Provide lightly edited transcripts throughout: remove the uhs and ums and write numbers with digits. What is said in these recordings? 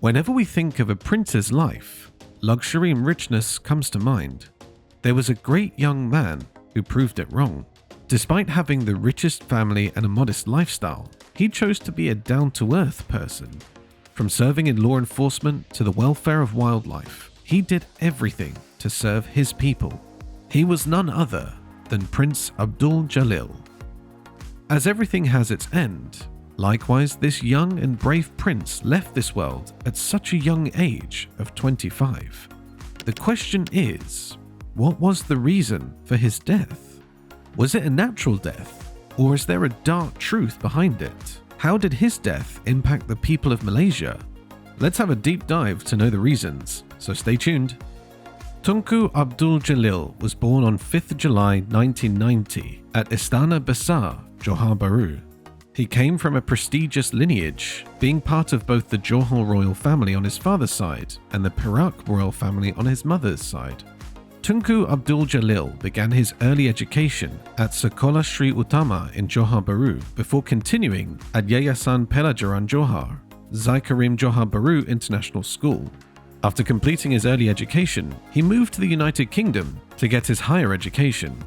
Whenever we think of a prince's life, luxury and richness comes to mind. There was a great young man who proved it wrong. Despite having the richest family and a modest lifestyle, he chose to be a down-to-earth person. From serving in law enforcement to the welfare of wildlife, he did everything to serve his people. He was none other than Prince Abdul Jalil. As everything has its end, likewise this young and brave prince left this world at such a young age of 25. The question is, what was the reason for his death? Was it a natural death, or is there a dark truth behind it? How did his death impact the people of Malaysia? Let's have a deep dive to know the reasons, so stay tuned. Tunku Abdul Jalil was born on 5th July 1990 at Istana Besar, Johor Bahru. He came from a prestigious lineage, being part of both the Johor royal family on his father's side and the Perak royal family on his mother's side. Tunku Abdul Jalil began his early education at Sekolah Sri Utama in Johor Bahru before continuing at Yayasan Pelajaran Johor, Zaikarim Johor Bahru International School. After completing his early education, he moved to the United Kingdom to get his higher education.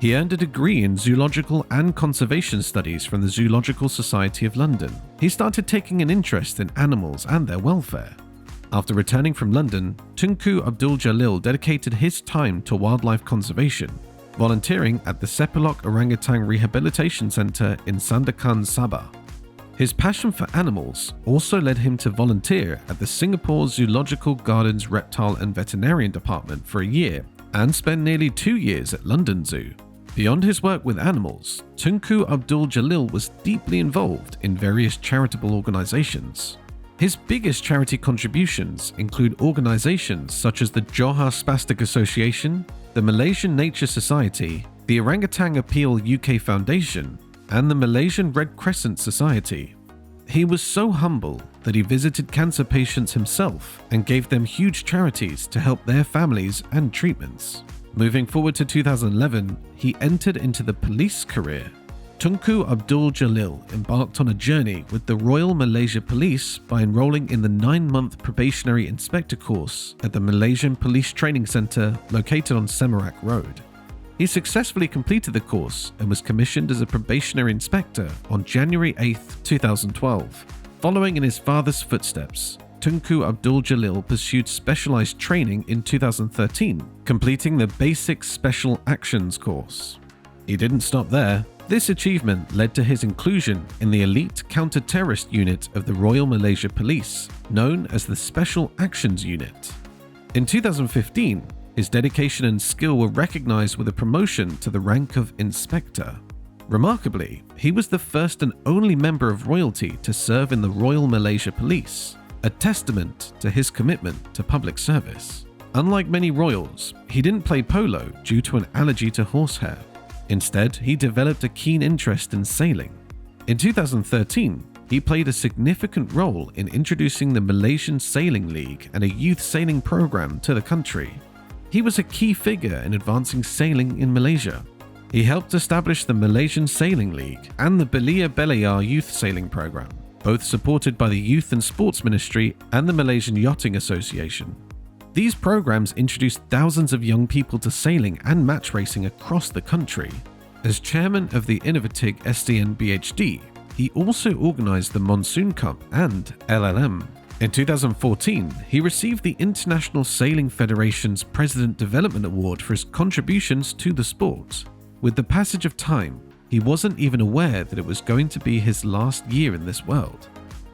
He earned a degree in zoological and conservation studies from the Zoological Society of London. He started taking an interest in animals and their welfare. After returning from London, Tunku Abdul Jalil dedicated his time to wildlife conservation, volunteering at the Sepilok Orangutan Rehabilitation Centre in Sandakan, Sabah. His passion for animals also led him to volunteer at the Singapore Zoological Gardens Reptile and Veterinarian Department for a year and spend nearly 2 years at London Zoo. Beyond his work with animals, Tunku Abdul Jalil was deeply involved in various charitable organizations. His biggest charity contributions include organizations such as the Johor Spastic Association, the Malaysian Nature Society, the Orangutan Appeal UK Foundation, and the Malaysian Red Crescent Society. He was so humble that he visited cancer patients himself and gave them huge charities to help their families and treatments. Moving forward to 2011, he entered into the police career. Tunku Abdul Jalil embarked on a journey with the Royal Malaysia Police by enrolling in the 9-month probationary inspector course at the Malaysian Police Training Centre located on Semarak Road. He successfully completed the course and was commissioned as a probationary inspector on January 8, 2012. Following in his father's footsteps, Tunku Abdul Jalil pursued specialized training in 2013, completing the Basic Special Actions course. He didn't stop there. This achievement led to his inclusion in the elite counter-terrorist unit of the Royal Malaysia Police, known as the Special Actions Unit. In 2015, his dedication and skill were recognized with a promotion to the rank of Inspector. Remarkably, he was the first and only member of royalty to serve in the Royal Malaysia Police, a testament to his commitment to public service. Unlike many royals, he didn't play polo due to an allergy to horsehair. Instead, he developed a keen interest in sailing. In 2013, he played a significant role in introducing the Malaysian Sailing League and a youth sailing program to the country. He was a key figure in advancing sailing in Malaysia. He helped establish the Malaysian Sailing League and the Belia Belayar Youth Sailing Program, both supported by the Youth and Sports Ministry and the Malaysian Yachting Association. These programs introduced thousands of young people to sailing and match racing across the country. As chairman of the innovative SDN BHD, he also organized the Monsoon Cup and LLM. In 2014, he received the International Sailing Federation's President Development Award for his contributions to the sport. With the passage of time, he wasn't even aware that it was going to be his last year in this world.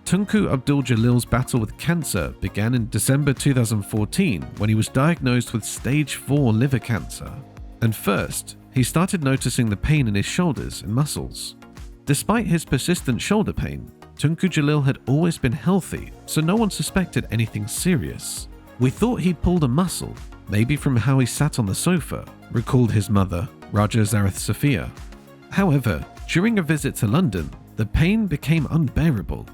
Tunku Abdul Jalil's battle with cancer began in December 2014 when he was diagnosed with stage 4 liver cancer. And first, he started noticing the pain in his shoulders and muscles. Despite his persistent shoulder pain, Tunku Jalil had always been healthy, so no one suspected anything serious. "We thought he'd pulled a muscle, maybe from how he sat on the sofa," recalled his mother, Raja Zareth Sophia. However, during a visit to London, the pain became unbearable.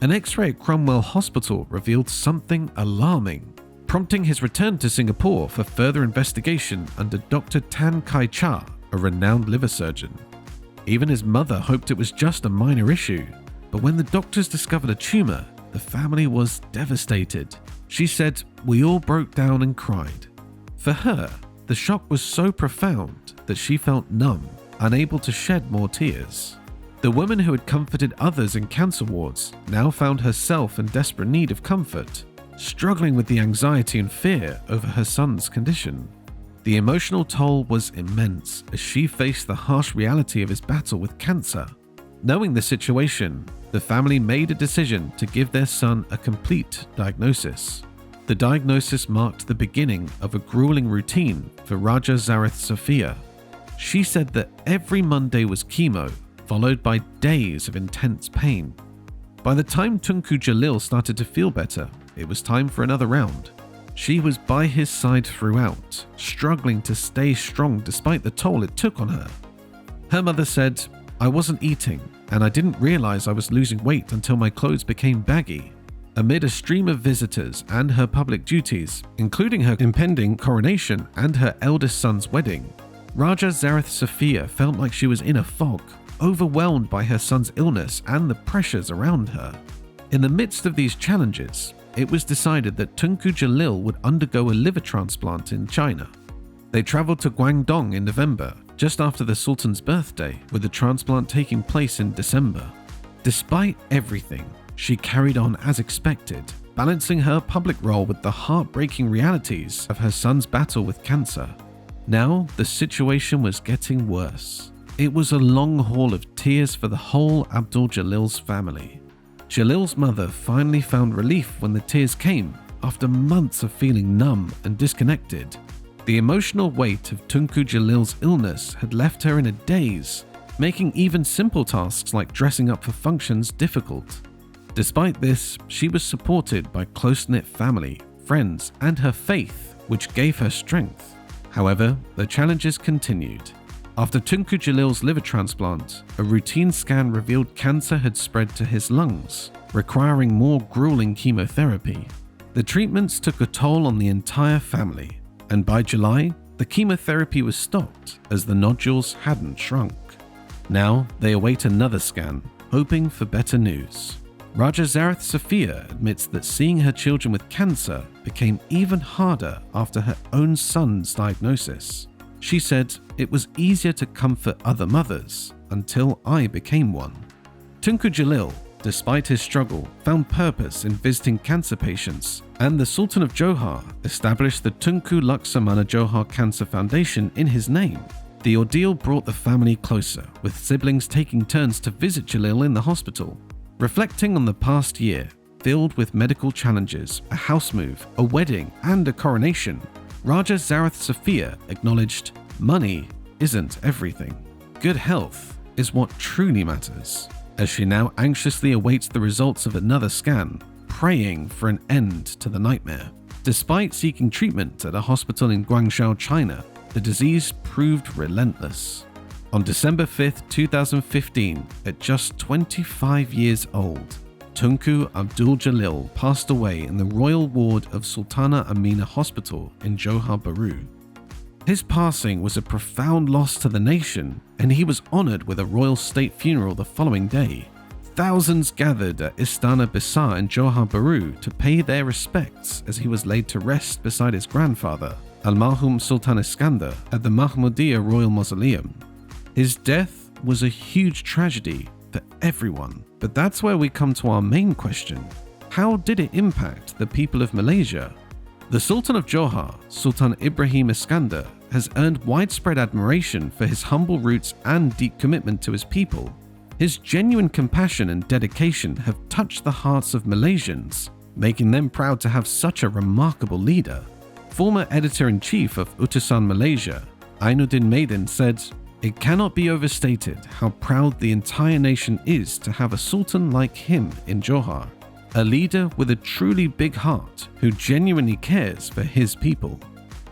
An X-ray at Cromwell Hospital revealed something alarming, prompting his return to Singapore for further investigation under Dr. Tan Kai Cha, a renowned liver surgeon. Even his mother hoped it was just a minor issue, but when the doctors discovered a tumour, the family was devastated. She said, "We all broke down and cried." For her, the shock was so profound that she felt numb, unable to shed more tears. The woman who had comforted others in cancer wards now found herself in desperate need of comfort, struggling with the anxiety and fear over her son's condition. The emotional toll was immense as she faced the harsh reality of his battle with cancer. Knowing the situation, the family made a decision to give their son a complete diagnosis. The diagnosis marked the beginning of a grueling routine for Raja Zareth Sophia. She said that every Monday was chemo, followed by days of intense pain. By the time Tunku Jalil started to feel better, it was time for another round. She was by his side throughout, struggling to stay strong despite the toll it took on her. Her mother said, "I wasn't eating, and I didn't realize I was losing weight until my clothes became baggy." Amid a stream of visitors and her public duties, including her impending coronation and her eldest son's wedding, Raja Zareth Sophia felt like she was in a fog, overwhelmed by her son's illness and the pressures around her. In the midst of these challenges, it was decided that Tunku Jalil would undergo a liver transplant in China. They traveled to Guangdong in November, just after the Sultan's birthday, with the transplant taking place in December. Despite everything, she carried on as expected, balancing her public role with the heartbreaking realities of her son's battle with cancer. Now, the situation was getting worse. It was a long haul of tears for the whole Abdul Jalil's family. Jalil's mother finally found relief when the tears came after months of feeling numb and disconnected. The emotional weight of Tunku Jalil's illness had left her in a daze, making even simple tasks like dressing up for functions difficult. Despite this, she was supported by close-knit family, friends, and her faith, which gave her strength. However, the challenges continued. After Tunku Jalil's liver transplant, a routine scan revealed cancer had spread to his lungs, requiring more grueling chemotherapy. The treatments took a toll on the entire family, and by July, the chemotherapy was stopped as the nodules hadn't shrunk. Now, they await another scan, hoping for better news. Raja Zareth Sophia admits that seeing her children with cancer became even harder after her own son's diagnosis. She said, "It was easier to comfort other mothers until I became one." Tunku Jalil, despite his struggle, found purpose in visiting cancer patients, and the Sultan of Johor established the Tunku Laksamana Johor Cancer Foundation in his name. The ordeal brought the family closer, with siblings taking turns to visit Jalil in the hospital. Reflecting on the past year, filled with medical challenges, a house move, a wedding, and a coronation, Raja Zareth Sophia acknowledged, "Money isn't everything. Good health is what truly matters," as she now anxiously awaits the results of another scan, praying for an end to the nightmare. Despite seeking treatment at a hospital in Guangzhou, China, the disease proved relentless. On December 5, 2015, at just 25 years old, Tunku Abdul Jalil passed away in the royal ward of Sultana Amina Hospital in Johor Bahru. His passing was a profound loss to the nation, and he was honored with a royal state funeral the following day. Thousands gathered at Istana Besar in Johor Bahru to pay their respects as he was laid to rest beside his grandfather, Almarhum Sultan Iskandar, at the Mahmudiyah Royal Mausoleum. His death was a huge tragedy for everyone, but that's where we come to our main question. How did it impact the people of Malaysia? The Sultan of Johor, Sultan Ibrahim Iskandar, has earned widespread admiration for his humble roots and deep commitment to his people. His genuine compassion and dedication have touched the hearts of Malaysians, making them proud to have such a remarkable leader. Former editor-in-chief of Utusan Malaysia, Ainuddin Maiden, said, "It cannot be overstated how proud the entire nation is to have a sultan like him in Johor, a leader with a truly big heart who genuinely cares for his people."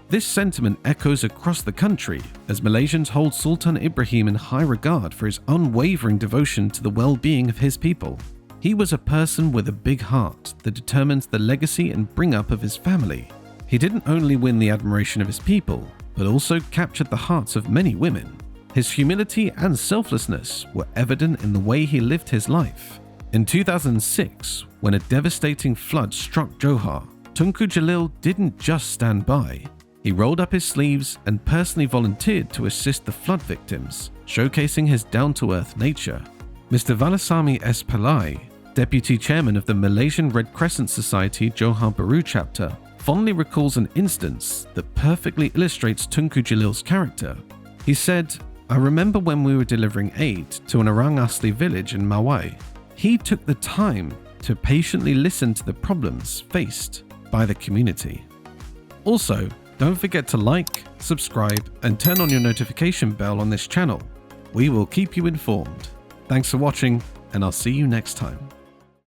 This sentiment echoes across the country as Malaysians hold Sultan Ibrahim in high regard for his unwavering devotion to the well-being of his people. He was a person with a big heart that determines the legacy and bring-up of his family. He didn't only win the admiration of his people, but also captured the hearts of many women. His humility and selflessness were evident in the way he lived his life. In 2006, when a devastating flood struck Johor, Tunku Jalil didn't just stand by. He rolled up his sleeves and personally volunteered to assist the flood victims, showcasing his down-to-earth nature. Mr. Valasami S. Pillai, Deputy Chairman of the Malaysian Red Crescent Society Johor Bahru chapter, fondly recalls an instance that perfectly illustrates Tunku Jalil's character. He said, "I remember when we were delivering aid to an Orang Asli village in Mawai. He took the time to patiently listen to the problems faced by the community." Also, don't forget to like, subscribe, and turn on your notification bell on this channel. We will keep you informed. Thanks for watching, and I'll see you next time.